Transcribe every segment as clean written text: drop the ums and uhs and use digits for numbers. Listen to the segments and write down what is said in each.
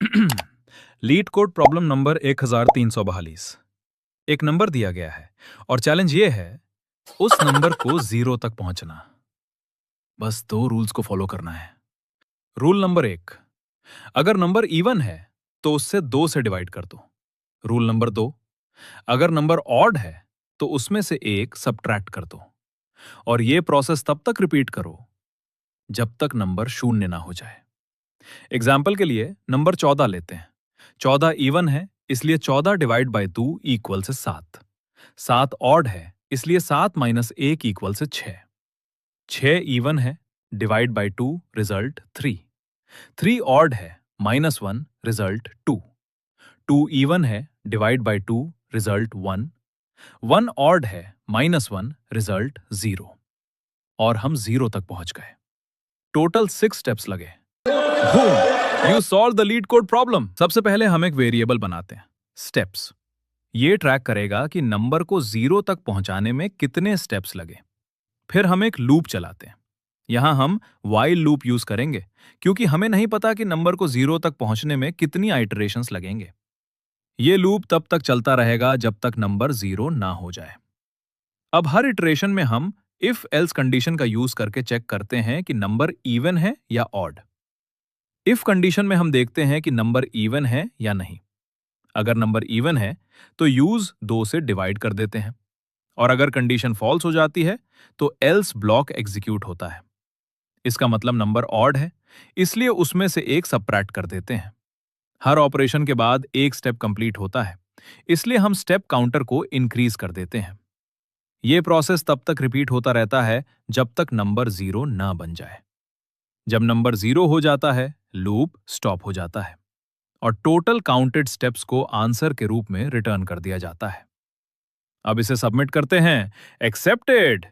Leet code problem number 1342। एक number दिया गया है और चैलेंज ये है उस नंबर को जीरो तक पहुंचना। बस दो रूल्स को फॉलो करना है। रूल नंबर 1, अगर नंबर इवन है तो उससे 2 से डिवाइड कर दो। रूल नंबर 2, अगर नंबर ऑड है तो उसमें से 1 सब्ट्रैक्ट कर दो। और ये प्रोसेस तब तक रिपीट करो जब तक नंबर शून्य ना हो जाए। एग्जाम्पल के लिए नंबर 14 लेते हैं। 14 इवन है इसलिए 14 डिवाइड बाई 2 इक्वल से 7। 7 ऑड है इसलिए 7 माइनस 1 इक्वल से 6। 6 इवन है, डिवाइड बाई 2 रिजल्ट 3। 3 ऑड है, -1 रिजल्ट 2। 2 इवन है, डिवाइड बाई 2 रिजल्ट 1। 1 ऑड है, -1 रिजल्ट 0। और हम 0 तक पहुंच गए। टोटल 6 स्टेप्स लगे। You solve the leet code problem. सबसे पहले हम एक वेरिएबल बनाते हैं, स्टेप्स। ये ट्रैक करेगा कि नंबर को 0 तक पहुंचाने में कितने स्टेप्स लगे। फिर हम एक लूप चलाते हैं। यहां हम व्हाइल लूप यूज करेंगे क्योंकि हमें नहीं पता कि नंबर को 0 तक पहुंचने में कितनी आइटरेशंस लगेंगे। ये लूप तब तक चलता रहेगा जब तक नंबर 0 ना हो जाए। अब हर इटरेशन में हम इफ एल्स कंडीशन का यूज करके चेक करते हैं कि नंबर इवन है या ऑड। इफ कंडीशन में हम देखते हैं कि नंबर इवन है या नहीं। अगर नंबर इवन है तो यूज 2 से डिवाइड कर देते हैं। और अगर कंडीशन फॉल्स हो जाती है तो एल्स ब्लॉक एग्जीक्यूट होता है। इसका मतलब नंबर ऑड है, इसलिए उसमें से एक सबट्रैक्ट कर देते हैं। हर ऑपरेशन के बाद एक स्टेप कंप्लीट होता है, इसलिए हम स्टेप काउंटर को इंक्रीज कर देते हैं। यह प्रोसेस तब तक रिपीट होता रहता है जब तक नंबर 0 ना बन जाए। जब नंबर 0 हो जाता है, लूप स्टॉप हो जाता है और टोटल काउंटेड स्टेप्स को आंसर के रूप में रिटर्न कर दिया जाता है। अब इसे सबमिट करते हैं, एक्सेप्टेड।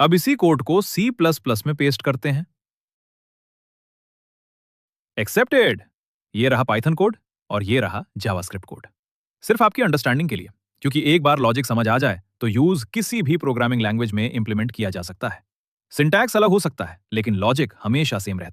अब इसी कोड को C++ में पेस्ट करते हैं, एक्सेप्टेड। ये रहा पाइथन कोड और ये रहा जावास्क्रिप्ट कोड। सिर्फ आपकी अंडरस्टैंडिंग के लिए, क्योंकि एक बार लॉजिक समझ आ जाए तो यूज किसी भी प्रोग्रामिंग लैंग्वेज में इंप्लीमेंट किया जा सकता है। सिंटैक्स अलग हो सकता है लेकिन लॉजिक हमेशा सेम रहता है।